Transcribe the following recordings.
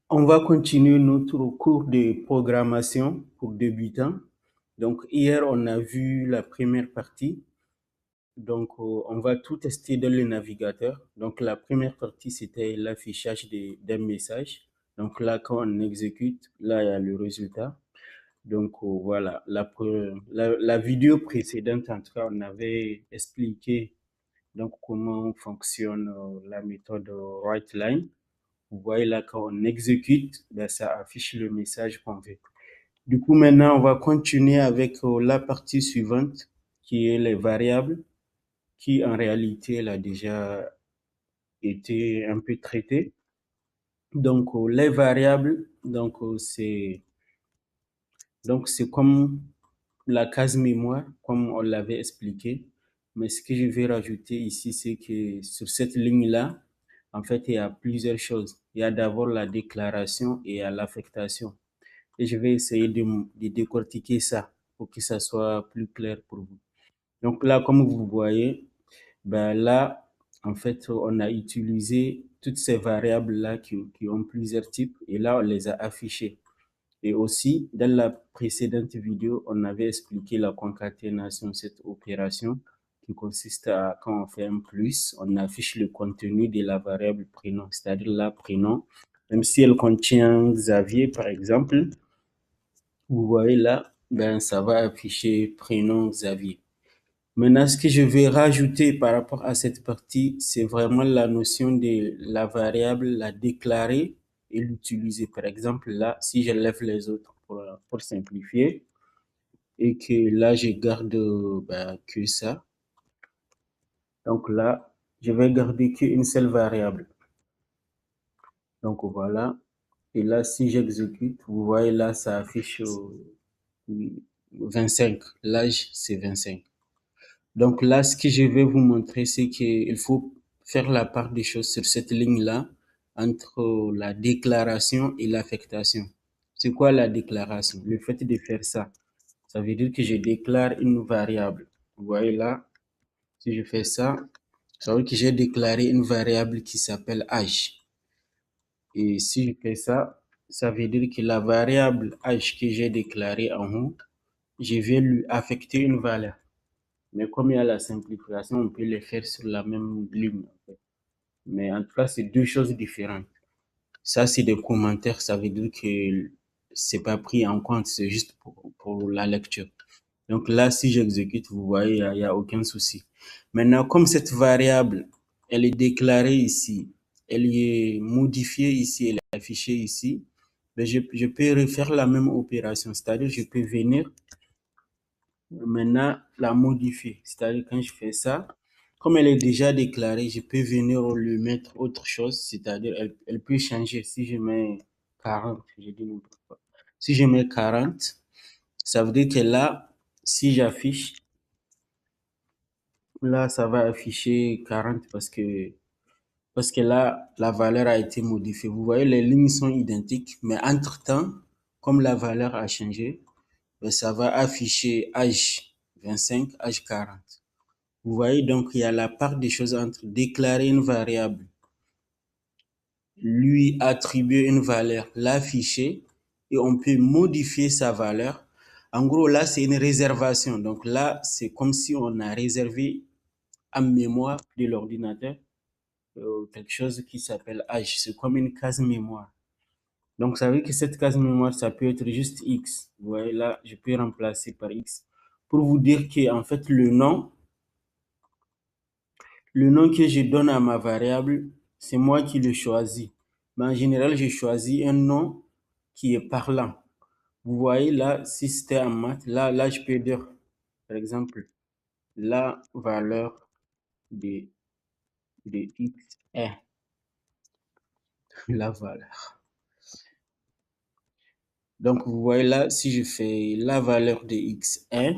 On va continuer notre cours de programmation pour débutants. Donc, hier, on a vu la première partie. Donc, on va tout tester dans le navigateur. Donc, la première partie, c'était l'affichage d'un message. Donc, là, quand on exécute, là, il y a le résultat. Donc, voilà, la vidéo précédente, en tout cas, on avait expliqué donc comment fonctionne la méthode WriteLine. Vous voyez là, quand on exécute, ben, ça affiche le message qu'on veut. Du coup, maintenant, on va continuer avec la partie suivante, qui est les variables, qui en réalité, elle a déjà été un peu traitée. Donc, les variables, c'est comme la case mémoire, comme on l'avait expliqué. Mais ce que je vais rajouter ici, c'est que sur cette ligne-là, en fait, il y a plusieurs choses. Il y a d'abord la déclaration et il y a l'affectation. Et je vais essayer de décortiquer ça pour que ça soit plus clair pour vous. Donc là, comme vous voyez, ben là, en fait, on a utilisé toutes ces variables-là qui ont plusieurs types et là, on les a affichées. Et aussi, dans la précédente vidéo, on avait expliqué la concaténation, cette opération qui consiste à, quand on fait un plus, on affiche le contenu de la variable prénom, c'est-à-dire la prénom, même si elle contient Xavier, par exemple, vous voyez là, ben, ça va afficher prénom Xavier. Maintenant, ce que je vais rajouter par rapport à cette partie, c'est vraiment la notion de la variable, la déclarer et l'utiliser. Par exemple, là, si j'enlève les autres pour simplifier et que là, je garde ben, que ça. Donc là, je vais garder qu'une seule variable. Donc voilà. Et là, si j'exécute, vous voyez là, ça affiche 25. L'âge, c'est 25. Donc là, ce que je vais vous montrer, c'est qu'il faut faire la part des choses sur cette ligne-là entre la déclaration et l'affectation. C'est quoi la déclaration? Le fait de faire ça, ça veut dire que je déclare une variable. Vous voyez là, si je fais ça, ça veut dire que j'ai déclaré une variable qui s'appelle âge. Et si je fais ça, ça veut dire que la variable âge que j'ai déclarée en haut, je vais lui affecter une valeur. Mais comme il y a la simplification, on peut les faire sur la même ligne, en fait. Mais en tout cas, c'est deux choses différentes. Ça, c'est des commentaires, ça veut dire que c'est pas pris en compte, c'est juste pour la lecture. Donc là, si j'exécute, vous voyez, il y a aucun souci. Maintenant, comme cette variable, elle est déclarée ici, elle est modifiée ici, elle est affichée ici, ben je peux refaire la même opération, c'est-à-dire je peux venir maintenant la modifier. C'est-à-dire quand je fais ça, comme elle est déjà déclarée, je peux venir lui mettre autre chose, c'est-à-dire elle peut changer. Si je mets 40, je dis n'importe quoi. Si je mets 40, ça veut dire que là, si j'affiche, là, ça va afficher 40 parce que là, la valeur a été modifiée. Vous voyez, les lignes sont identiques, mais entre-temps, comme la valeur a changé, ben, ça va afficher âge 25, âge 40. Vous voyez, donc il y a la part des choses entre déclarer une variable, lui attribuer une valeur, l'afficher, et on peut modifier sa valeur. En gros, là, c'est une réservation. Donc là, c'est comme si on a réservé en mémoire de l'ordinateur quelque chose qui s'appelle H. C'est comme une case mémoire. Donc ça veut dire que cette case mémoire, ça peut être juste X. Vous voyez, là, je peux remplacer par X. Pour vous dire que, en fait, le nom que je donne à ma variable, c'est moi qui le choisis. Mais en général, je choisis un nom qui est parlant. Vous voyez là, si c'était en maths, là, je peux dire, par exemple, la valeur de, de x est la valeur. Donc, vous voyez là, si je fais la valeur de x est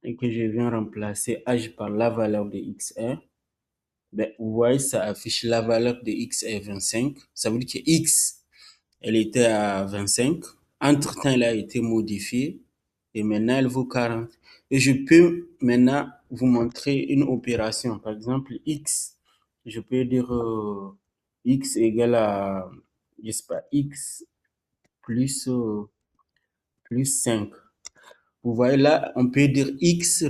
et que je viens remplacer h par la valeur de x est, ben, vous voyez, ça affiche la valeur de x est 25. Ça veut dire que x, elle était à 25. Entre-temps, elle a été modifiée et maintenant, elle vaut 40. Et je peux maintenant vous montrer une opération. Par exemple, x, je peux dire x égale à je sais pas, x plus 5. Vous voyez là, on peut dire x,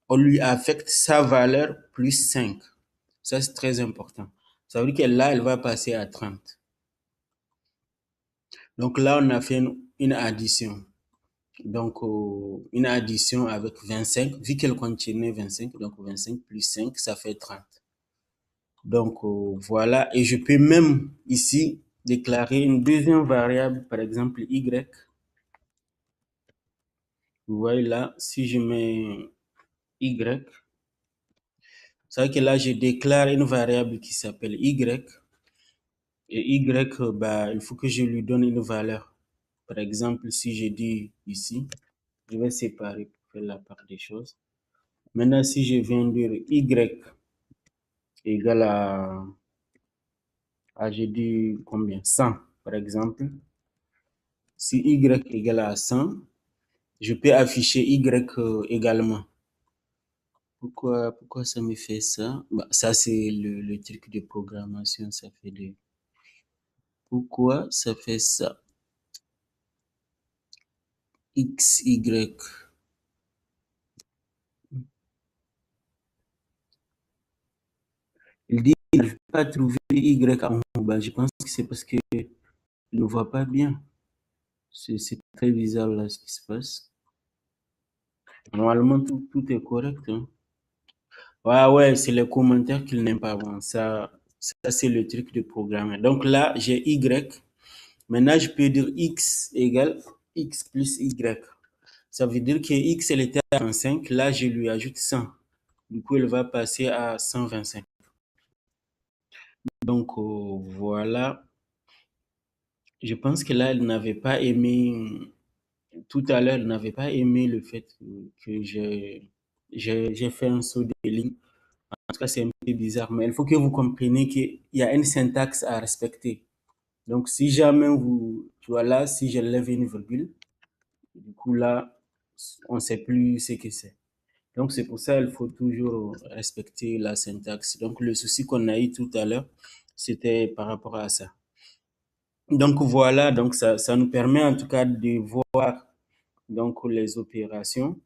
on lui affecte sa valeur plus 5. Ça, c'est très important. Ça veut dire que là, elle va passer à 30. Donc là, on a fait une addition. Donc, une addition avec 25, vu qu'elle contenait 25, donc 25 plus 5, ça fait 30. Donc, voilà. Et je peux même ici déclarer une deuxième variable, par exemple y. Vous voyez là, si je mets y, ça veut dire que là, je déclare une variable qui s'appelle y. Et y, bah, il faut que je lui donne une valeur. Par exemple, si je dis ici, je vais séparer pour faire la part des choses. Maintenant, si je viens dire y égale j'ai dit combien? 100, par exemple. Si y égale à 100, je peux afficher y également. Pourquoi ça me fait ça? Bah, ça, c'est le truc de programmation. Ça fait de... Pourquoi ça fait ça? X, Y. Il dit qu'il n'arrive pas à trouver Y en haut. Bah, je pense que c'est parce qu'il ne voit pas bien. C'est très bizarre là ce qui se passe. Normalement, tout est correct, hein. Ouais, ouais, c'est les commentaires qu'il n'aime pas. Bon, ça c'est le truc de programmer. Donc là, j'ai Y. Maintenant, je peux dire X égale X plus Y. Ça veut dire que X, elle était à 35. Là, je lui ajoute 100. Du coup, elle va passer à 125. Donc, voilà. Je pense que là, elle n'avait pas aimé, tout à l'heure, elle n'avait pas aimé le fait que j'ai fait un saut de ligne. En tout cas, c'est un peu bizarre, mais il faut que vous compreniez qu'il y a une syntaxe à respecter. Donc, si jamais tu vois là, si je lève une virgule, du coup là, on ne sait plus ce que c'est. Donc, c'est pour ça qu'il faut toujours respecter la syntaxe. Donc, le souci qu'on a eu tout à l'heure, c'était par rapport à ça. Donc, voilà, donc ça nous permet en tout cas de voir donc les opérations.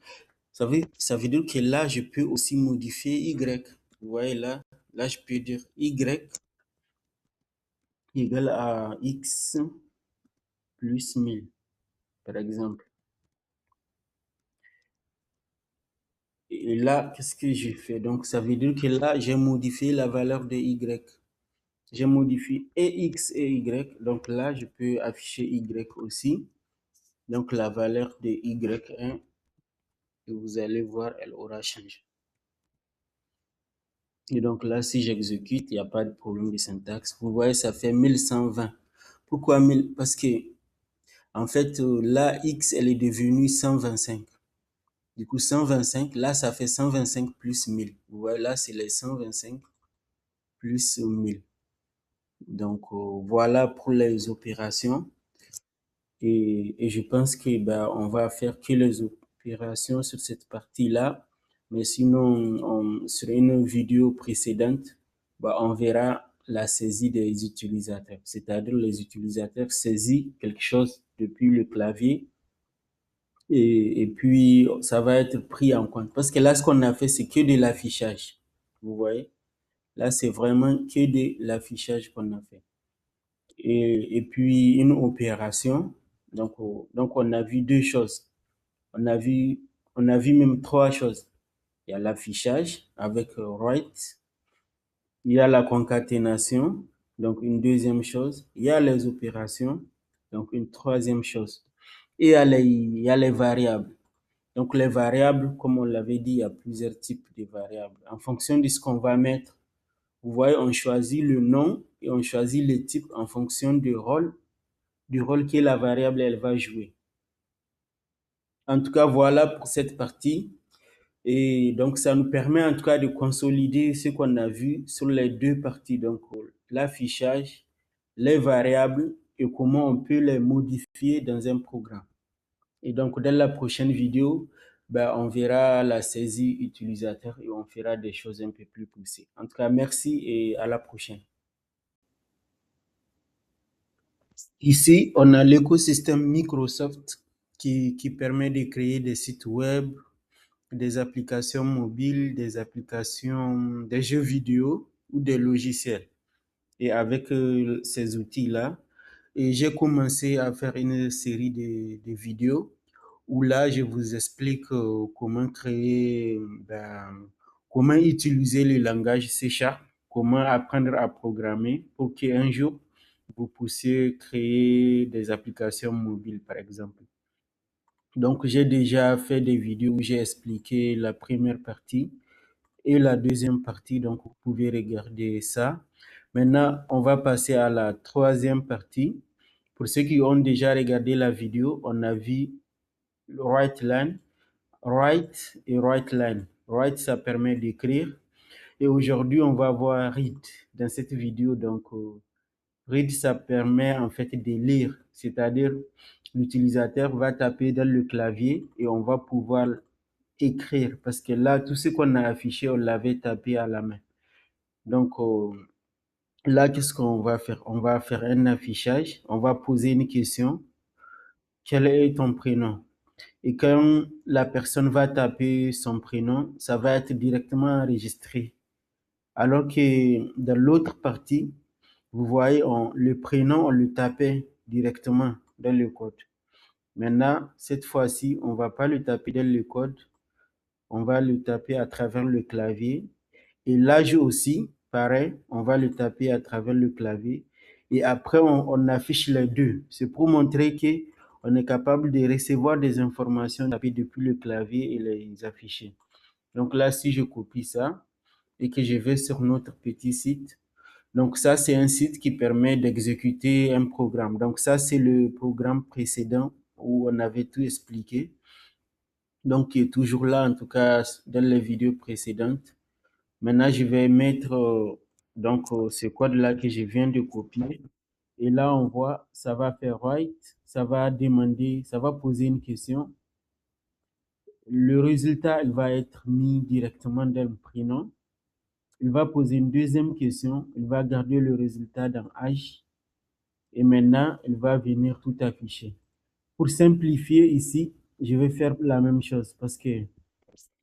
Ça veut dire que là, je peux aussi modifier Y. Vous voyez là, je peux dire Y égale à X plus 1000, par exemple. Et là, qu'est-ce que j'ai fait? Donc, ça veut dire que là, j'ai modifié la valeur de Y. J'ai modifié et X et Y. Donc là, je peux afficher Y aussi. Donc, la valeur de Y1, et vous allez voir, elle aura changé. Et donc là, si j'exécute, il n'y a pas de problème de syntaxe. Vous voyez, ça fait 1120. Pourquoi 1000? Parce que, en fait, là, X, elle est devenue 125. Du coup, 125, là, ça fait 125 plus 1000. Vous voyez, là, c'est les 125 plus 1000. Donc, voilà pour les opérations. Et je pense que ben, on va faire que les opérations sur cette partie-là. Mais sinon, sur une vidéo précédente, ben, on verra la saisie des utilisateurs. C'est-à-dire les utilisateurs saisissent quelque chose depuis le clavier et puis ça va être pris en compte. Parce que là, ce qu'on a fait, c'est que de l'affichage. Vous voyez? Là, c'est vraiment que de l'affichage qu'on a fait. Et puis une opération. Donc, on a vu deux choses. On a vu, on a vu même trois choses. Il y a l'affichage avec write. Il y a la concaténation, donc une deuxième chose. Il y a les opérations, donc une troisième chose. Et il y a les variables. Donc les variables, comme on l'avait dit, il y a plusieurs types de variables. En fonction de ce qu'on va mettre, vous voyez, on choisit le nom et on choisit le type en fonction du rôle que la variable elle va jouer. En tout cas, voilà pour cette partie. Et donc, ça nous permet en tout cas de consolider ce qu'on a vu sur les deux parties. Donc, l'affichage, les variables et comment on peut les modifier dans un programme. Et donc, dans la prochaine vidéo, ben, on verra la saisie utilisateur et on fera des choses un peu plus poussées. En tout cas, merci et à la prochaine. Ici, on a l'écosystème Microsoft qui permet de créer des sites web, des applications mobiles, des applications, des jeux vidéo ou des logiciels. Et avec ces outils-là, et j'ai commencé à faire une série de vidéos où là, je vous explique comment créer, comment utiliser le langage C#, comment apprendre à programmer pour qu'un jour, vous puissiez créer des applications mobiles, par exemple. Donc, j'ai déjà fait des vidéos où j'ai expliqué la première partie et la deuxième partie, donc vous pouvez regarder ça. Maintenant, on va passer à la troisième partie. Pour ceux qui ont déjà regardé la vidéo, on a vu right line, right et right line. Right, ça permet d'écrire. Et aujourd'hui, on va voir read dans cette vidéo. Donc, read, ça permet en fait de lire, c'est-à-dire l'utilisateur va taper dans le clavier et on va pouvoir écrire parce que là, tout ce qu'on a affiché, on l'avait tapé à la main. Donc là, qu'est-ce qu'on va faire? On va faire un affichage, on va poser une question. Quel est ton prénom? Et quand la personne va taper son prénom, ça va être directement enregistré. Alors que dans l'autre partie, vous voyez, le prénom, on le tapait directement dans le code. Maintenant, cette fois-ci, on ne va pas le taper dans le code, on va le taper à travers le clavier. Et l'âge aussi, pareil, on va le taper à travers le clavier. Et après, on affiche les deux. C'est pour montrer que on est capable de recevoir des informations tapées depuis le clavier et les afficher. Donc là, si je copie ça et que je vais sur notre petit site, donc ça, c'est un site qui permet d'exécuter un programme. Donc ça, c'est le programme précédent où on avait tout expliqué. Donc, qui est toujours là, en tout cas, dans les vidéos précédentes. Maintenant, je vais mettre ce code-là que je viens de copier. Et là, on voit, ça va faire write, ça va demander, ça va poser une question. Le résultat, il va être mis directement dans le prénom. Il va poser une deuxième question. Il va garder le résultat dans âge. Et maintenant, il va venir tout afficher. Pour simplifier ici, je vais faire la même chose parce que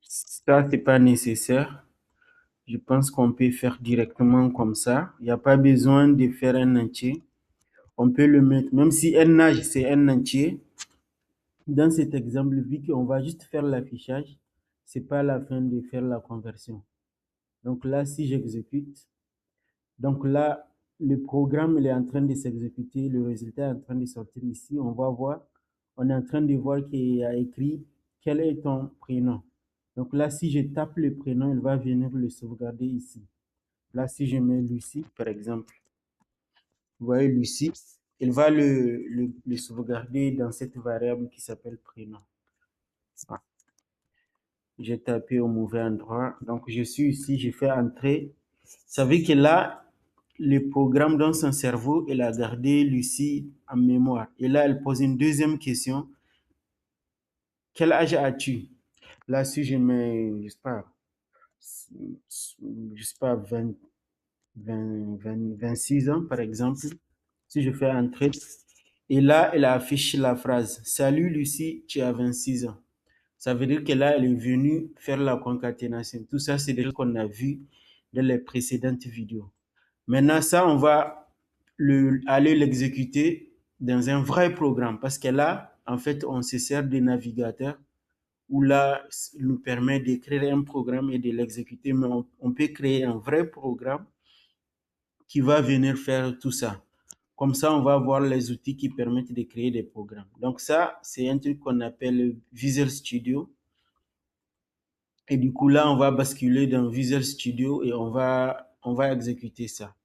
ça, c'est pas nécessaire. Je pense qu'on peut faire directement comme ça. Il n'y a pas besoin de faire un entier. On peut le mettre, même si un âge, c'est un entier. Dans cet exemple, vu qu'on va juste faire l'affichage, c'est pas la fin de faire la conversion. Donc là, si j'exécute, donc là, le programme il est en train de s'exécuter, le résultat est en train de sortir ici. On va voir, on est en train de voir qu'il y a écrit quel est ton prénom. Donc là, si je tape le prénom, il va venir le sauvegarder ici. Là, si je mets Lucie, par exemple, vous voyez Lucie, il va le sauvegarder dans cette variable qui s'appelle prénom. Ah, j'ai tapé au mauvais endroit. Donc, je suis ici, je fais entrer. Ça veut que là, le programme dans son cerveau, il a gardé Lucie en mémoire. Et là, elle pose une deuxième question. Quel âge as-tu? Là, si je mets, je sais pas, 26 ans, par exemple, si je fais entrer, et là, elle affiche la phrase, Salut Lucie, tu as 26 ans. Ça veut dire que là, elle est venue faire la concaténation. Tout ça, c'est des choses qu'on a vu dans les précédentes vidéos. Maintenant, ça, on va aller l'exécuter dans un vrai programme parce que là, en fait, on se sert des navigateurs où là, il nous permet d'écrire un programme et de l'exécuter, mais on peut créer un vrai programme qui va venir faire tout ça. Comme ça, on va voir les outils qui permettent de créer des programmes. Donc ça, c'est un truc qu'on appelle Visual Studio. Et du coup, là, on va basculer dans Visual Studio et on va exécuter ça.